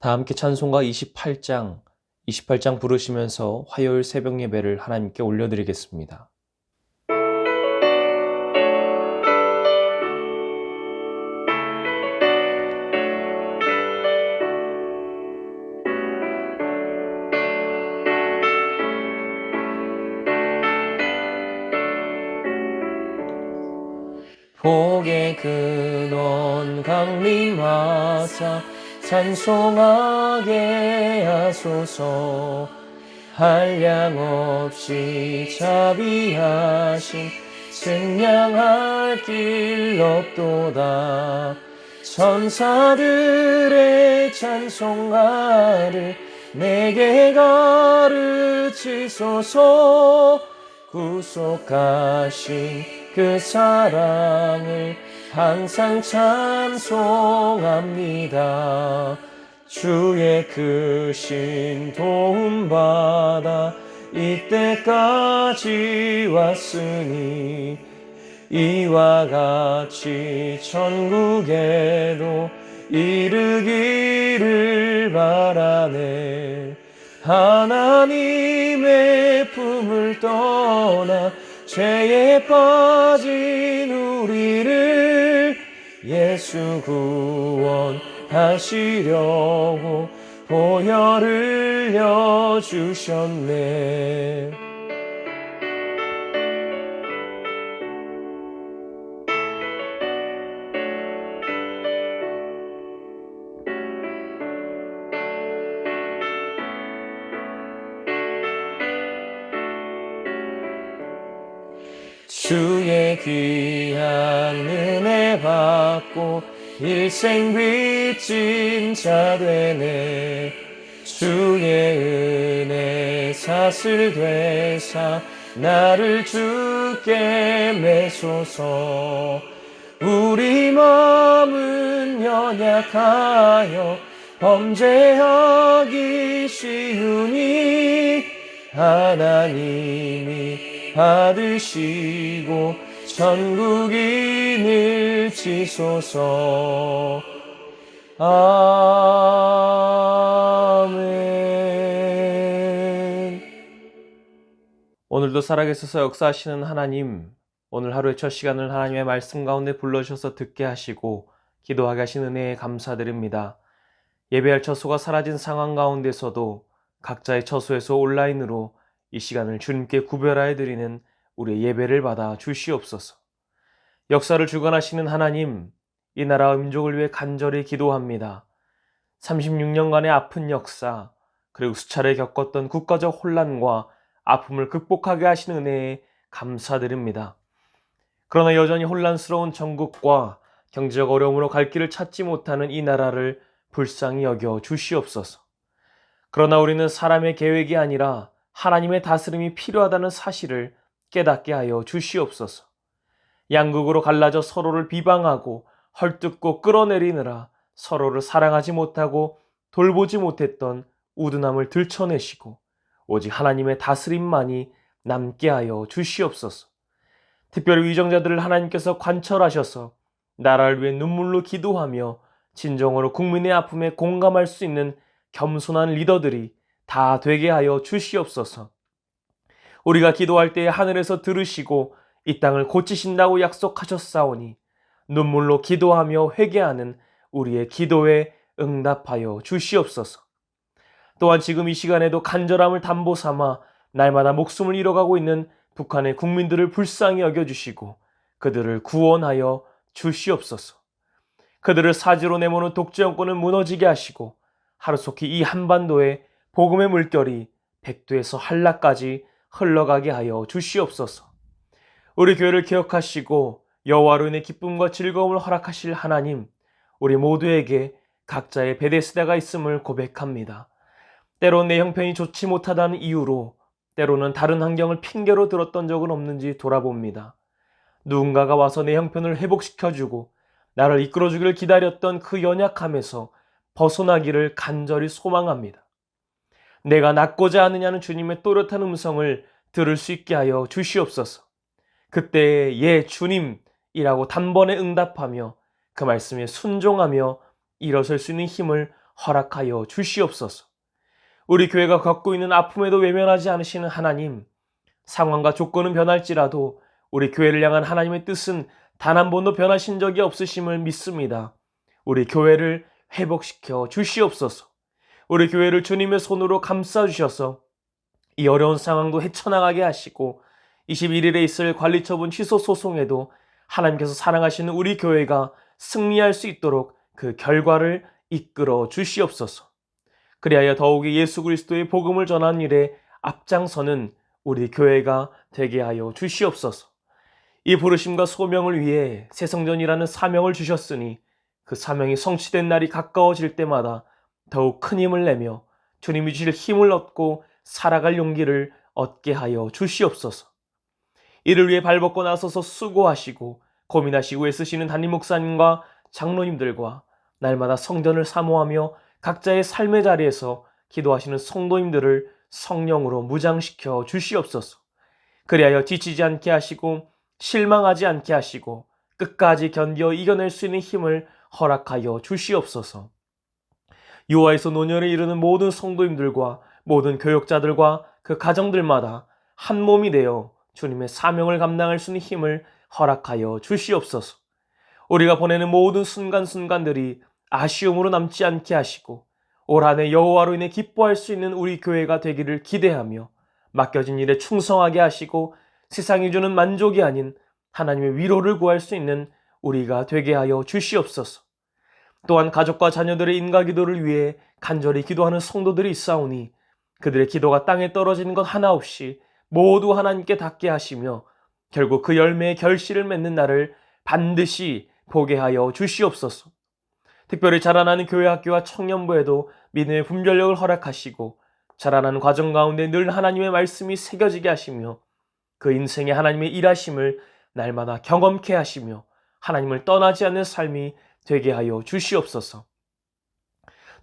다 함께 찬송가 28장 부르시면서 화요일 새벽 예배를 하나님께 올려드리겠습니다. 복의 근원 강림하사 찬송하게 하소서. 한량없이 자비하신 승량할 길 없도다. 천사들의 찬송가를 내게 가르치소서. 구속하신 그 사랑을 항상 찬송합니다. 주의 크신 도움받아 이때까지 왔으니 이와 같이 천국에도 이르기를 바라네. 하나님의 품을 떠나 죄에 빠진 우리를 예수 구원하시려고 보혈을 흘려주셨네. 주의 귀한 은혜 받고 일생 빚진 자 되네. 주의 은혜 사슬 되사 나를 주께 매소서. 우리 마음은 연약하여 범죄하기 쉬우니 하나님이 받으시고 천국인을 지소서. 아멘. 오늘도 살아계셔서 역사하시는 하나님, 오늘 하루의 첫 시간을 하나님의 말씀 가운데 불러주셔서 듣게 하시고 기도하게 하신 은혜에 감사드립니다. 예배할 처소가 사라진 상황 가운데서도 각자의 처소에서 온라인으로 이 시간을 주님께 구별하여 드리는 우리의 예배를 받아 주시옵소서. 역사를 주관하시는 하나님, 이 나라와 민족을 위해 간절히 기도합니다. 36년간의 아픈 역사, 그리고 수차례 겪었던 국가적 혼란과 아픔을 극복하게 하시는 은혜에 감사드립니다. 그러나 여전히 혼란스러운 정국과 경제적 어려움으로 갈 길을 찾지 못하는 이 나라를 불쌍히 여겨 주시옵소서. 그러나 우리는 사람의 계획이 아니라 하나님의 다스림이 필요하다는 사실을 깨닫게 하여 주시옵소서. 양극으로 갈라져 서로를 비방하고 헐뜯고 끌어내리느라 서로를 사랑하지 못하고 돌보지 못했던 우둔함을 들춰내시고 오직 하나님의 다스림만이 남게 하여 주시옵소서. 특별히 위정자들을 하나님께서 관철하셔서 나라를 위해 눈물로 기도하며 진정으로 국민의 아픔에 공감할 수 있는 겸손한 리더들이 다 되게 하여 주시옵소서. 우리가 기도할 때에 하늘에서 들으시고 이 땅을 고치신다고 약속하셨사오니 눈물로 기도하며 회개하는 우리의 기도에 응답하여 주시옵소서. 또한 지금 이 시간에도 간절함을 담보 삼아 날마다 목숨을 잃어가고 있는 북한의 국민들을 불쌍히 여겨주시고 그들을 구원하여 주시옵소서. 그들을 사지로 내모는 독재 정권을 무너지게 하시고 하루속히 이 한반도에 복음의 물결이 백두에서 한라까지 흘러가게 하여 주시옵소서. 우리 교회를 기억하시고 여호와로 인해 기쁨과 즐거움을 허락하실 하나님, 우리 모두에게 각자의 베데스다가 있음을 고백합니다. 때론 내 형편이 좋지 못하다는 이유로, 때로는 다른 환경을 핑계로 들었던 적은 없는지 돌아봅니다. 누군가가 와서 내 형편을 회복시켜주고 나를 이끌어주기를 기다렸던 그 연약함에서 벗어나기를 간절히 소망합니다. 내가 낫고자 하느냐는 주님의 또렷한 음성을 들을 수 있게 하여 주시옵소서. 그때 예 주님이라고 단번에 응답하며 그 말씀에 순종하며 일어설 수 있는 힘을 허락하여 주시옵소서. 우리 교회가 겪고 있는 아픔에도 외면하지 않으시는 하나님, 상황과 조건은 변할지라도 우리 교회를 향한 하나님의 뜻은 단 한 번도 변하신 적이 없으심을 믿습니다. 우리 교회를 회복시켜 주시옵소서. 우리 교회를 주님의 손으로 감싸 주셔서 이 어려운 상황도 헤쳐나가게 하시고 21일에 있을 관리처분 취소 소송에도 하나님께서 사랑하시는 우리 교회가 승리할 수 있도록 그 결과를 이끌어 주시옵소서. 그리하여 더욱이 예수 그리스도의 복음을 전하는 일에 앞장서는 우리 교회가 되게 하여 주시옵소서. 이 부르심과 소명을 위해 새성전이라는 사명을 주셨으니 그 사명이 성취된 날이 가까워질 때마다 더욱 큰 힘을 내며 주님이 주실 힘을 얻고 살아갈 용기를 얻게 하여 주시옵소서. 이를 위해 발벗고 나서서 수고하시고 고민하시고 애쓰시는 담임 목사님과 장로님들과 날마다 성전을 사모하며 각자의 삶의 자리에서 기도하시는 성도님들을 성령으로 무장시켜 주시옵소서. 그리하여 지치지 않게 하시고 실망하지 않게 하시고 끝까지 견뎌 이겨낼 수 있는 힘을 허락하여 주시옵소서. 유아에서 노년에 이르는 모든 성도님들과 모든 교역자들과 그 가정들마다 한 몸이 되어 주님의 사명을 감당할 수 있는 힘을 허락하여 주시옵소서. 우리가 보내는 모든 순간순간들이 아쉬움으로 남지 않게 하시고 올 한 해 여호와로 인해 기뻐할 수 있는 우리 교회가 되기를 기대하며 맡겨진 일에 충성하게 하시고 세상이 주는 만족이 아닌 하나님의 위로를 구할 수 있는 우리가 되게 하여 주시옵소서. 또한 가족과 자녀들의 인가 기도를 위해 간절히 기도하는 성도들이 있사오니 그들의 기도가 땅에 떨어지는 것 하나 없이 모두 하나님께 닿게 하시며 결국 그 열매의 결실을 맺는 날을 반드시 보게 하여 주시옵소서. 특별히 자라나는 교회 학교와 청년부에도 믿음의 분별력을 허락하시고 자라나는 과정 가운데 늘 하나님의 말씀이 새겨지게 하시며 그 인생에 하나님의 일하심을 날마다 경험케 하시며 하나님을 떠나지 않는 삶이 되게 하여 주시옵소서.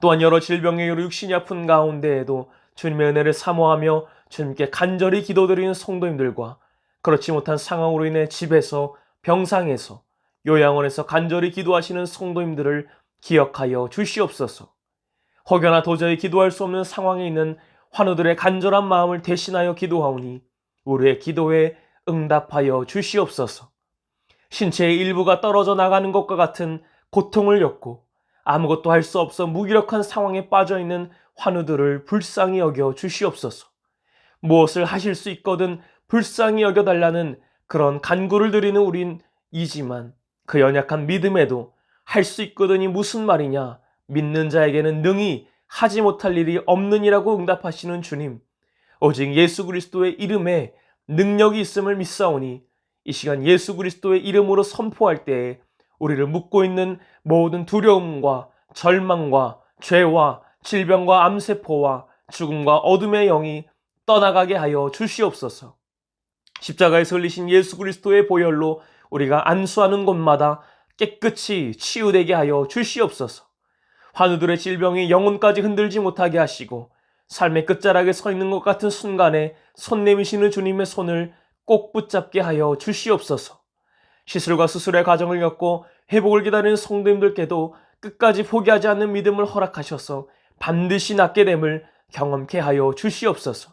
또한 여러 질병에 이르 육신이 아픈 가운데에도 주님의 은혜를 사모하며 주님께 간절히 기도드리는 성도님들과 그렇지 못한 상황으로 인해 집에서 병상에서 요양원에서 간절히 기도하시는 성도님들을 기억하여 주시옵소서. 혹여나 도저히 기도할 수 없는 상황에 있는 환우들의 간절한 마음을 대신하여 기도하오니 우리의 기도에 응답하여 주시옵소서. 신체의 일부가 떨어져 나가는 것과 같은 고통을 겪고 아무것도 할 수 없어 무기력한 상황에 빠져있는 환우들을 불쌍히 여겨 주시옵소서. 무엇을 하실 수 있거든 불쌍히 여겨달라는 그런 간구를 드리는 우린이지만 그 연약한 믿음에도 할 수 있거든이 무슨 말이냐, 믿는 자에게는 능히 하지 못할 일이 없느니라고 응답하시는 주님, 오직 예수 그리스도의 이름에 능력이 있음을 믿사오니 이 시간 예수 그리스도의 이름으로 선포할 때에 우리를 묶고 있는 모든 두려움과 절망과 죄와 질병과 암세포와 죽음과 어둠의 영이 떠나가게 하여 주시옵소서. 십자가에서 흘리신 예수 그리스도의 보혈로 우리가 안수하는 곳마다 깨끗이 치유되게 하여 주시옵소서. 환우들의 질병이 영혼까지 흔들지 못하게 하시고 삶의 끝자락에 서 있는 것 같은 순간에 손 내미시는 주님의 손을 꼭 붙잡게 하여 주시옵소서. 시술과 수술의 과정을 겪고 회복을 기다리는 성도님들께도 끝까지 포기하지 않는 믿음을 허락하셔서 반드시 낫게 됨을 경험케 하여 주시옵소서.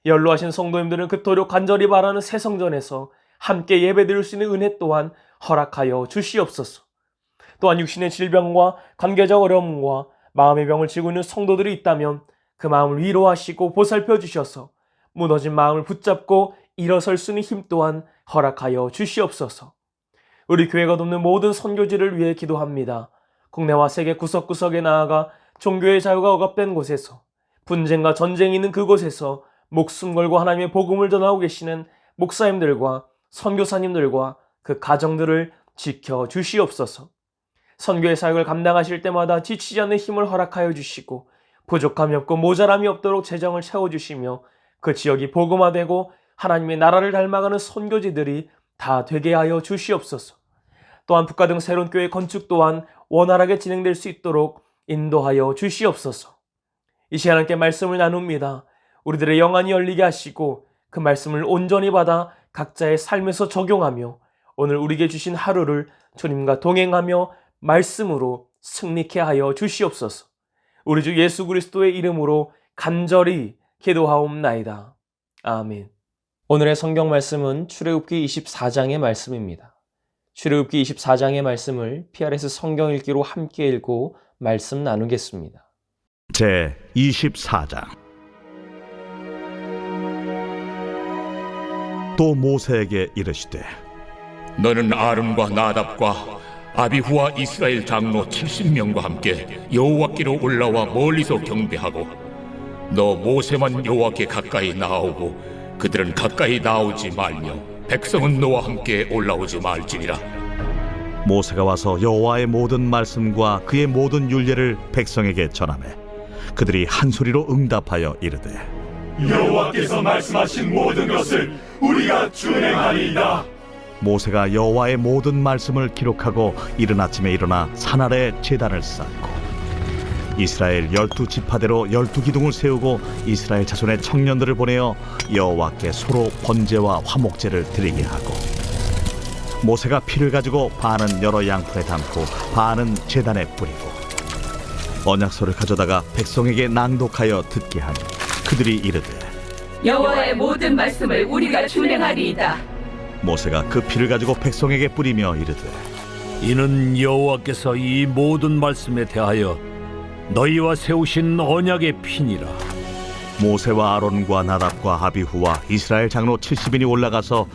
연로하신 성도님들은 그토록 간절히 바라는 새성전에서 함께 예배드릴 수 있는 은혜 또한 허락하여 주시옵소서. 또한 육신의 질병과 관계적 어려움과 마음의 병을 지고 있는 성도들이 있다면 그 마음을 위로하시고 보살펴 주셔서 무너진 마음을 붙잡고 일어설 수 있는 힘 또한 허락하여 주시옵소서. 우리 교회가 돕는 모든 선교지를 위해 기도합니다. 국내와 세계 구석구석에 나아가 종교의 자유가 억압된 곳에서, 분쟁과 전쟁이 있는 그곳에서 목숨 걸고 하나님의 복음을 전하고 계시는 목사님들과 선교사님들과 그 가정들을 지켜 주시옵소서. 선교의 사역을 감당하실 때마다 지치지 않는 힘을 허락하여 주시고 부족함이 없고 모자람이 없도록 재정을 채워주시며 그 지역이 복음화되고 하나님의 나라를 닮아가는 선교지들이 다 되게 하여 주시옵소서. 또한 북가 등 새로운 교회 건축 또한 원활하게 진행될 수 있도록 인도하여 주시옵소서. 이 시간 함께 말씀을 나눕니다. 우리들의 영안이 열리게 하시고 그 말씀을 온전히 받아 각자의 삶에서 적용하며 오늘 우리에게 주신 하루를 주님과 동행하며 말씀으로 승리케 하여 주시옵소서. 우리 주 예수 그리스도의 이름으로 간절히 기도하옵나이다. 아멘. 오늘의 성경 말씀은 출애굽기 24장의 말씀입니다. 출애굽기 24장의 말씀을 PRS 성경 읽기로 함께 읽고 말씀 나누겠습니다. 제 24장. 또 모세에게 이르시되 너는 아론과 나답과 아비후와 이스라엘 장로 70명과 함께 여호와께로 올라와 멀리서 경배하고 너 모세만 여호와께 가까이 나아오고 그들은 가까이 나오지 말며 백성은 너와 함께 올라오지 말지니라. 모세가 와서 여호와의 모든 말씀과 그의 모든 율례를 백성에게 전하매 그들이 한 소리로 응답하여 이르되 여호와께서 말씀하신 모든 것을 우리가 준행하리이다. 모세가 여호와의 모든 말씀을 기록하고 이른 아침에 일어나 산 아래 제단을 쌓고 이스라엘 12지파대로 12기둥을 세우고 이스라엘 자손의 청년들을 보내어 여호와께 서로 번제와 화목제를 드리게 하고 모세가 피를 가지고 반은 여러 양푼에 담고 반은 제단에 뿌리고 언약서를 가져다가 백성에게 낭독하여 듣게 하니 그들이 이르되 여호와의 모든 말씀을 우리가 준행하리이다. 모세가 그 피를 가지고 백성에게 뿌리며 이르되 이는 여호와께서 이 모든 말씀에 대하여 너희와 세우신 언약의 피니라. 모세와 아론과 나답과 아비후와 이스라엘 장로 70인이 올라가서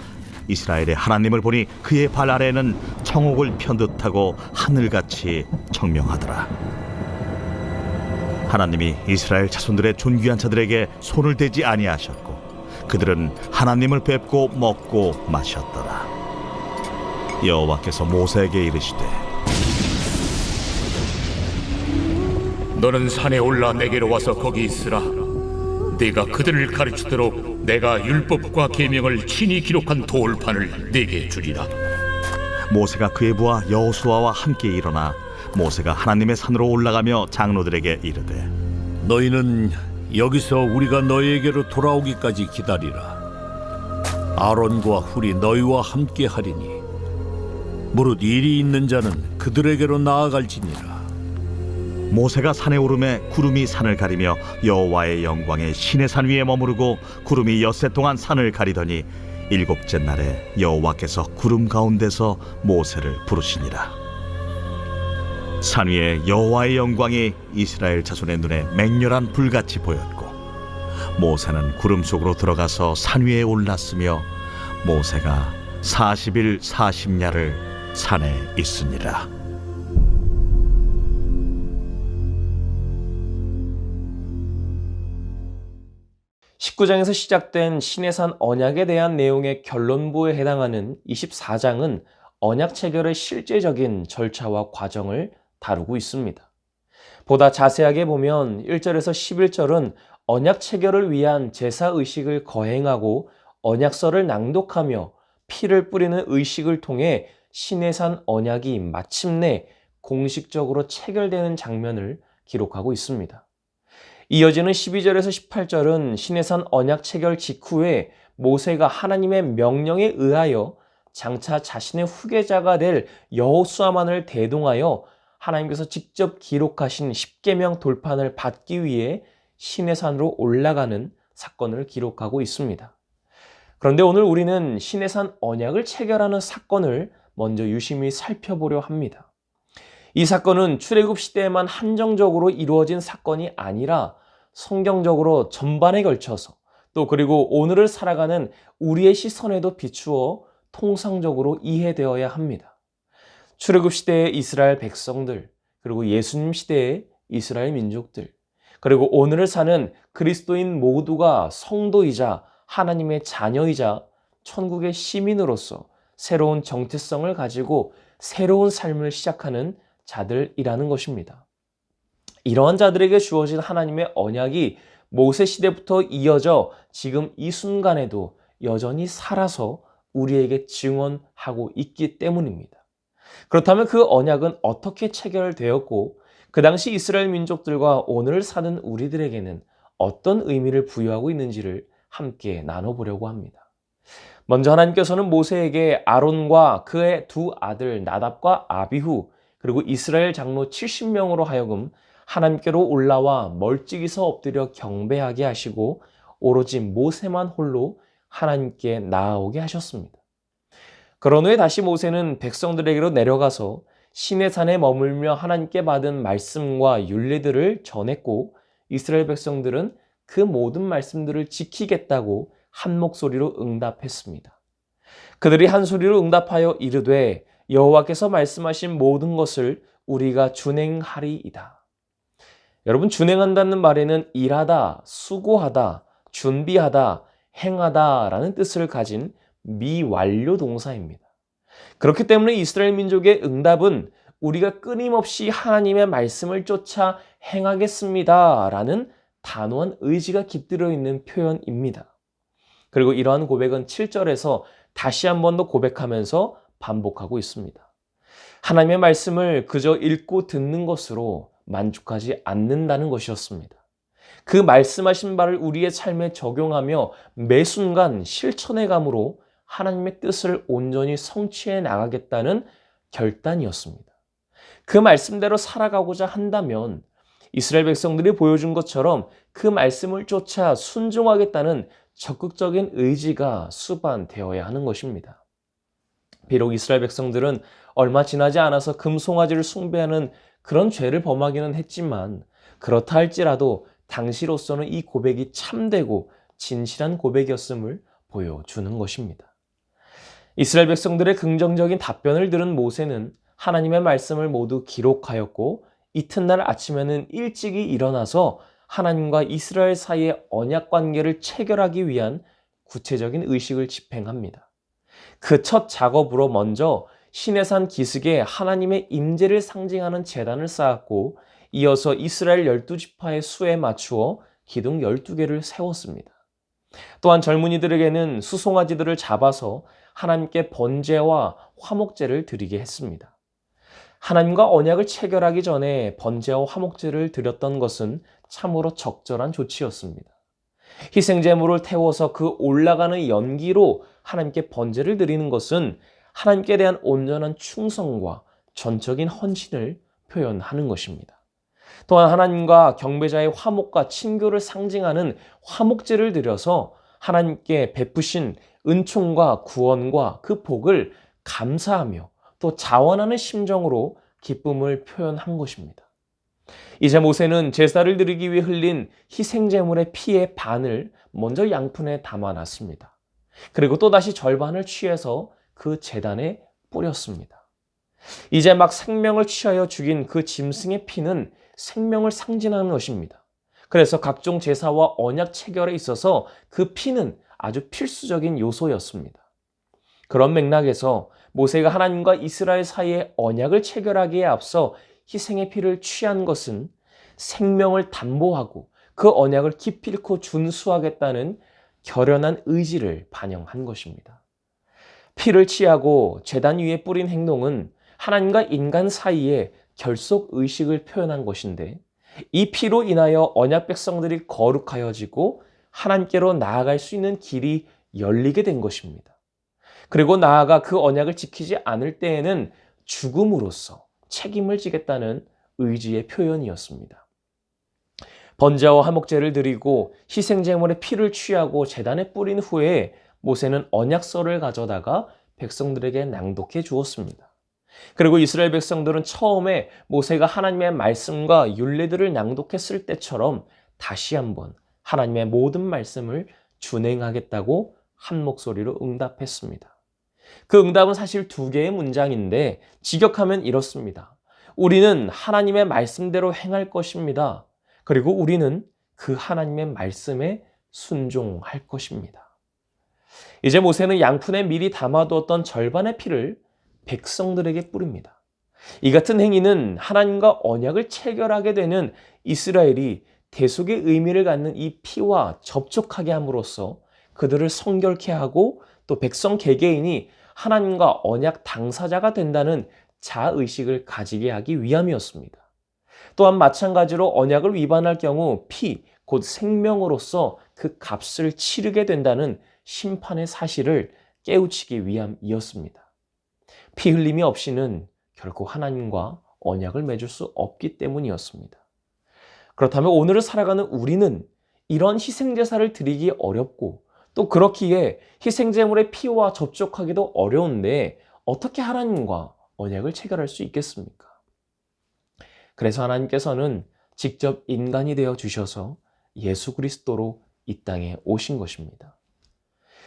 이스라엘의 하나님을 보니 그의 발 아래에는 청옥을 편 듯하고 하늘같이 청명하더라. 하나님이 이스라엘 자손들의 존귀한 자들에게 손을 대지 아니하셨고 그들은 하나님을 뵙고 먹고 마셨더라. 여호와께서 모세에게 이르시되 너는 산에 올라 내게로 와서 거기 있으라. 네가 그들을 가르치도록 내가 율법과 계명을 친히 기록한 돌판을 네게 주리라. 모세가 그의 부하 여호수아와 함께 일어나 모세가 하나님의 산으로 올라가며 장로들에게 이르되 너희는 여기서 우리가 너희에게로 돌아오기까지 기다리라. 아론과 훌이 너희와 함께 하리니 무릇 일이 있는 자는 그들에게로 나아갈지니라. 모세가 산에 오르매 구름이 산을 가리며 여호와의 영광에 시내산 위에 머무르고 구름이 엿새 동안 산을 가리더니 일곱째 날에 여호와께서 구름 가운데서 모세를 부르시니라. 산 위에 여호와의 영광이 이스라엘 자손의 눈에 맹렬한 불같이 보였고 모세는 구름 속으로 들어가서 산 위에 올랐으며 모세가 40일 40야를 산에 있으니라. (19장에서) 시작된 시내산 언약에 대한 내용의 결론부에 해당하는 24장은 언약 체결의 실제적인 절차와 과정을 다루고 있습니다. 보다 자세하게 보면 1절에서 11절은 언약 체결을 위한 제사 의식을 거행하고 언약서를 낭독하며 피를 뿌리는 의식을 통해 시내산 언약이 마침내 공식적으로 체결되는 장면을 기록하고 있습니다. 이어지는 12절에서 18절은 시내산 언약 체결 직후에 모세가 하나님의 명령에 의하여 장차 자신의 후계자가 될 여호수아만을 대동하여 하나님께서 직접 기록하신 십계명 돌판을 받기 위해 시내산으로 올라가는 사건을 기록하고 있습니다. 그런데 오늘 우리는 시내산 언약을 체결하는 사건을 먼저 유심히 살펴보려 합니다. 이 사건은 출애굽 시대에만 한정적으로 이루어진 사건이 아니라 성경적으로 전반에 걸쳐서 또 그리고 오늘을 살아가는 우리의 시선에도 비추어 통상적으로 이해되어야 합니다. 출애굽 시대의 이스라엘 백성들, 그리고 예수님 시대의 이스라엘 민족들, 그리고 오늘을 사는 그리스도인 모두가 성도이자 하나님의 자녀이자 천국의 시민으로서 새로운 정체성을 가지고 새로운 삶을 시작하는 자들이라는 것입니다. 이러한 자들에게 주어진 하나님의 언약이 모세 시대부터 이어져 지금 이 순간에도 여전히 살아서 우리에게 증언하고 있기 때문입니다. 그렇다면 그 언약은 어떻게 체결되었고 그 당시 이스라엘 민족들과 오늘 사는 우리들에게는 어떤 의미를 부여하고 있는지를 함께 나눠보려고 합니다. 먼저 하나님께서는 모세에게 아론과 그의 두 아들 나답과 아비후 그리고 이스라엘 장로 70명으로 하여금 하나님께로 올라와 멀찍이서 엎드려 경배하게 하시고 오로지 모세만 홀로 하나님께 나아오게 하셨습니다. 그런 후에 다시 모세는 백성들에게로 내려가서 시내산에 머물며 하나님께 받은 말씀과 율례들을 전했고 이스라엘 백성들은 그 모든 말씀들을 지키겠다고 한 목소리로 응답했습니다. 그들이 한 소리로 응답하여 이르되 여호와께서 말씀하신 모든 것을 우리가 준행하리이다. 여러분, 준행한다는 말에는 일하다, 수고하다, 준비하다, 행하다라는 뜻을 가진 미완료 동사입니다. 그렇기 때문에 이스라엘 민족의 응답은 우리가 끊임없이 하나님의 말씀을 쫓아 행하겠습니다라는 단호한 의지가 깃들어 있는 표현입니다. 그리고 이러한 고백은 7절에서 다시 한 번 더 고백하면서 반복하고 있습니다. 하나님의 말씀을 그저 읽고 듣는 것으로 만족하지 않는다는 것이었습니다. 그 말씀하신 바를 우리의 삶에 적용하며 매 순간 실천해감으로 하나님의 뜻을 온전히 성취해 나가겠다는 결단이었습니다. 그 말씀대로 살아가고자 한다면 이스라엘 백성들이 보여준 것처럼 그 말씀을 쫓아 순종하겠다는 적극적인 의지가 수반되어야 하는 것입니다. 비록 이스라엘 백성들은 얼마 지나지 않아서 금송아지를 숭배하는 그런 죄를 범하기는 했지만 그렇다 할지라도 당시로서는 이 고백이 참되고 진실한 고백이었음을 보여주는 것입니다. 이스라엘 백성들의 긍정적인 답변을 들은 모세는 하나님의 말씀을 모두 기록하였고 이튿날 아침에는 일찍이 일어나서 하나님과 이스라엘 사이의 언약 관계를 체결하기 위한 구체적인 의식을 집행합니다. 그 첫 작업으로 먼저 시내산 기슭에 하나님의 임재를 상징하는 제단을 쌓았고 이어서 이스라엘 12지파의 수에 맞추어 기둥 12개를 세웠습니다. 또한 젊은이들에게는 수송아지들을 잡아서 하나님께 번제와 화목제를 드리게 했습니다. 하나님과 언약을 체결하기 전에 번제와 화목제를 드렸던 것은 참으로 적절한 조치였습니다. 희생제물을 태워서 그 올라가는 연기로 하나님께 번제를 드리는 것은 하나님께 대한 온전한 충성과 전적인 헌신을 표현하는 것입니다. 또한 하나님과 경배자의 화목과 친교를 상징하는 화목제를 드려서 하나님께 베푸신 은총과 구원과 그 복을 감사하며 또 자원하는 심정으로 기쁨을 표현한 것입니다. 이제 모세는 제사를 드리기 위해 흘린 희생제물의 피의 반을 먼저 양푼에 담아놨습니다. 그리고 또다시 절반을 취해서 그 제단에 뿌렸습니다. 이제 막 생명을 취하여 죽인 그 짐승의 피는 생명을 상징하는 것입니다. 그래서 각종 제사와 언약 체결에 있어서 그 피는 아주 필수적인 요소였습니다. 그런 맥락에서 모세가 하나님과 이스라엘 사이에 언약을 체결하기에 앞서 희생의 피를 취한 것은 생명을 담보하고 그 언약을 기필코 준수하겠다는 결연한 의지를 반영한 것입니다. 피를 취하고 제단 위에 뿌린 행동은 하나님과 인간 사이에 결속 의식을 표현한 것인데 이 피로 인하여 언약 백성들이 거룩하여지고 하나님께로 나아갈 수 있는 길이 열리게 된 것입니다. 그리고 나아가 그 언약을 지키지 않을 때에는 죽음으로써 책임을 지겠다는 의지의 표현이었습니다. 번제와 화목제를 드리고 희생제물의 피를 취하고 제단에 뿌린 후에 모세는 언약서를 가져다가 백성들에게 낭독해 주었습니다. 그리고 이스라엘 백성들은 처음에 모세가 하나님의 말씀과 율례들을 낭독했을 때처럼 다시 한번 하나님의 모든 말씀을 준행하겠다고 한 목소리로 응답했습니다. 그 응답은 사실 2개의 문장인데 직역하면 이렇습니다. 우리는 하나님의 말씀대로 행할 것입니다. 그리고 우리는 그 하나님의 말씀에 순종할 것입니다. 이제 모세는 양푼에 미리 담아두었던 절반의 피를 백성들에게 뿌립니다. 이 같은 행위는 하나님과 언약을 체결하게 되는 이스라엘이 대속의 의미를 갖는 이 피와 접촉하게 함으로써 그들을 성결케 하고 또 백성 개개인이 하나님과 언약 당사자가 된다는 자의식을 가지게 하기 위함이었습니다. 또한 마찬가지로 언약을 위반할 경우 피, 곧 생명으로서 그 값을 치르게 된다는 심판의 사실을 깨우치기 위함이었습니다. 피 흘림이 없이는 결코 하나님과 언약을 맺을 수 없기 때문이었습니다. 그렇다면 오늘을 살아가는 우리는 이런 희생제사를 드리기 어렵고 또 그렇기에 희생제물의 피와 접촉하기도 어려운데 어떻게 하나님과 언약을 체결할 수 있겠습니까? 그래서 하나님께서는 직접 인간이 되어 주셔서 예수 그리스도로 이 땅에 오신 것입니다.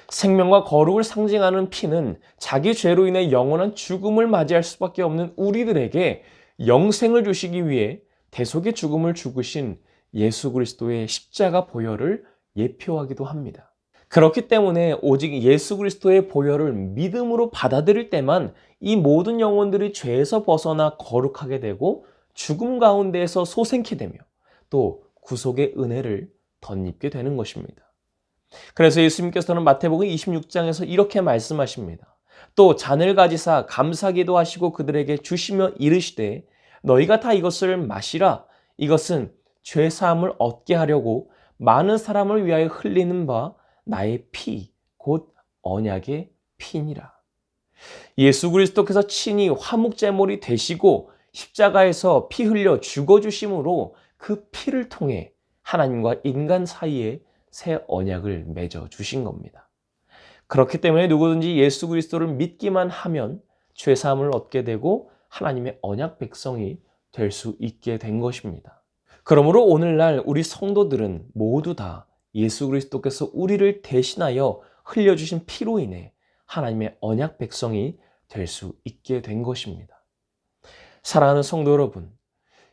생명과 거룩을 상징하는 피는 자기 죄로 인해 영원한 죽음을 맞이할 수밖에 없는 우리들에게 영생을 주시기 위해 대속의 죽음을 죽으신 예수 그리스도의 십자가 보혈을 예표하기도 합니다. 그렇기 때문에 오직 예수 그리스도의 보혈을 믿음으로 받아들일 때만 이 모든 영혼들이 죄에서 벗어나 거룩하게 되고 죽음 가운데에서 소생케 되며 또 구속의 은혜를 덧입게 되는 것입니다. 그래서 예수님께서는 마태복음 26장에서 이렇게 말씀하십니다. 또 잔을 가지사 감사기도 하시고 그들에게 주시며 이르시되 너희가 다 이것을 마시라. 이것은 죄 사함을 얻게 하려고 많은 사람을 위하여 흘리는 바 나의 피, 곧 언약의 피니라. 예수 그리스도께서 친히 화목제물이 되시고 십자가에서 피 흘려 죽어주심으로 그 피를 통해 하나님과 인간 사이에 새 언약을 맺어 주신 겁니다. 그렇기 때문에 누구든지 예수 그리스도를 믿기만 하면 죄 사함을 얻게 되고 하나님의 언약 백성이 될 수 있게 된 것입니다. 그러므로 오늘날 우리 성도들은 모두 다 예수 그리스도께서 우리를 대신하여 흘려주신 피로 인해 하나님의 언약 백성이 될 수 있게 된 것입니다. 사랑하는 성도 여러분,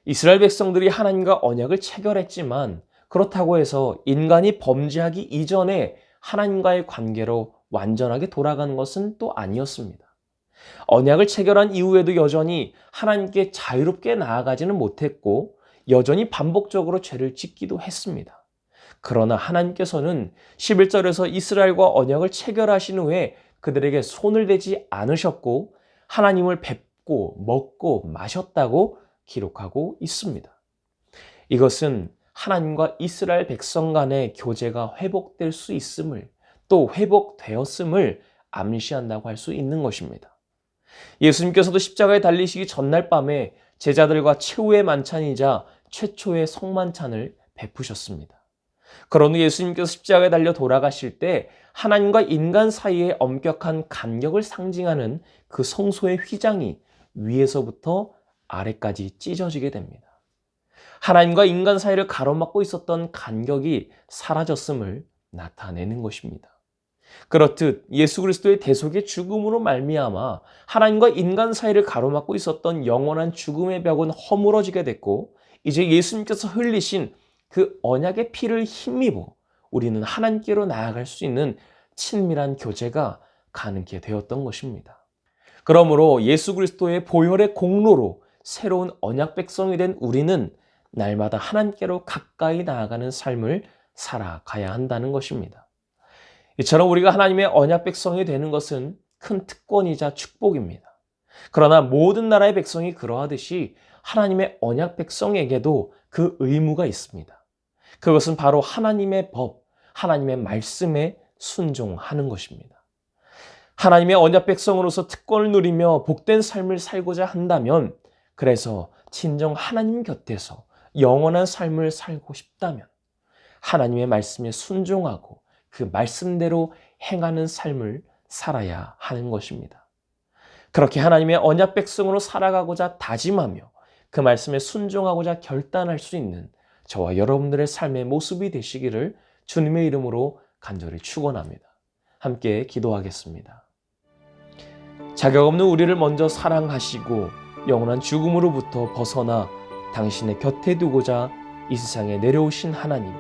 이스라엘 백성들이 하나님과 언약을 체결했지만 그렇다고 해서 인간이 범죄하기 이전에 하나님과의 관계로 완전하게 돌아가는 것은 또 아니었습니다. 언약을 체결한 이후에도 여전히 하나님께 자유롭게 나아가지는 못했고 여전히 반복적으로 죄를 짓기도 했습니다. 그러나 하나님께서는 11절에서 이스라엘과 언약을 체결하신 후에 그들에게 손을 대지 않으셨고 하나님을 뵙고 먹고 마셨다고 기록하고 있습니다. 이것은 하나님과 이스라엘 백성 간의 교제가 회복될 수 있음을 또 회복되었음을 암시한다고 할 수 있는 것입니다. 예수님께서도 십자가에 달리시기 전날 밤에 제자들과 최후의 만찬이자 최초의 성만찬을 베푸셨습니다. 그런 후 예수님께서 십자가에 달려 돌아가실 때 하나님과 인간 사이의 엄격한 간격을 상징하는 그 성소의 휘장이 위에서부터 아래까지 찢어지게 됩니다. 하나님과 인간 사이를 가로막고 있었던 간격이 사라졌음을 나타내는 것입니다. 그렇듯 예수 그리스도의 대속의 죽음으로 말미암아 하나님과 인간 사이를 가로막고 있었던 영원한 죽음의 벽은 허물어지게 됐고 이제 예수님께서 흘리신 그 언약의 피를 힘입어 우리는 하나님께로 나아갈 수 있는 친밀한 교제가 가능케 되었던 것입니다. 그러므로 예수 그리스도의 보혈의 공로로 새로운 언약 백성이 된 우리는 날마다 하나님께로 가까이 나아가는 삶을 살아가야 한다는 것입니다. 이처럼 우리가 하나님의 언약 백성이 되는 것은 큰 특권이자 축복입니다. 그러나 모든 나라의 백성이 그러하듯이 하나님의 언약 백성에게도 그 의무가 있습니다. 그것은 바로 하나님의 법, 하나님의 말씀에 순종하는 것입니다. 하나님의 언약 백성으로서 특권을 누리며 복된 삶을 살고자 한다면, 그래서 진정 하나님 곁에서 영원한 삶을 살고 싶다면 하나님의 말씀에 순종하고 그 말씀대로 행하는 삶을 살아야 하는 것입니다. 그렇게 하나님의 언약 백성으로 살아가고자 다짐하며 그 말씀에 순종하고자 결단할 수 있는 저와 여러분들의 삶의 모습이 되시기를 주님의 이름으로 간절히 축원합니다. 함께 기도하겠습니다. 자격 없는 우리를 먼저 사랑하시고 영원한 죽음으로부터 벗어나 당신의 곁에 두고자 이 세상에 내려오신 하나님,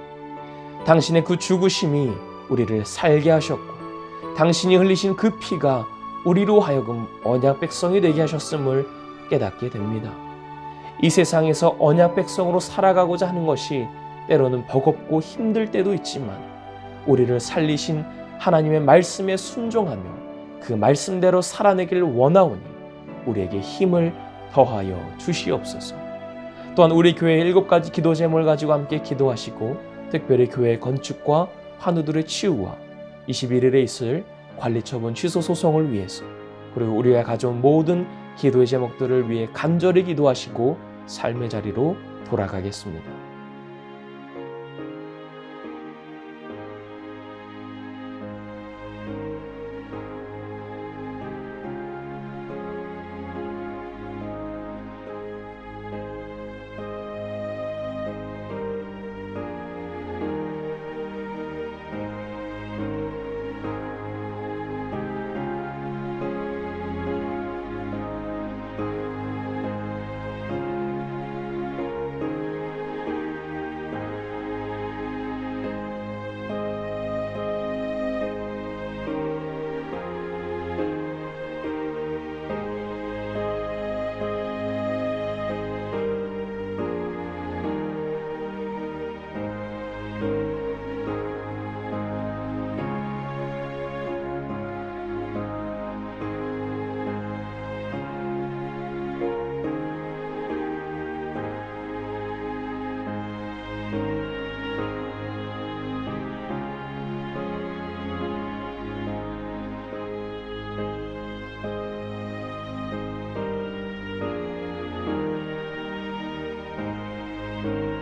당신의 그 죽으심이 우리를 살게 하셨고 당신이 흘리신 그 피가 우리로 하여금 언약 백성이 되게 하셨음을 깨닫게 됩니다. 이 세상에서 언약 백성으로 살아가고자 하는 것이 때로는 버겁고 힘들 때도 있지만 우리를 살리신 하나님의 말씀에 순종하며 그 말씀대로 살아내길 원하오니 우리에게 힘을 더하여 주시옵소서. 또한 우리 교회의 7가지 기도 제목을 가지고 함께 기도하시고 특별히 교회 건축과 환우들의 치유와 21일에 있을 관리처분 취소 소송을 위해서 그리고 우리가 가져온 모든 기도의 제목들을 위해 간절히 기도하시고 삶의 자리로 돌아가겠습니다. 아멘.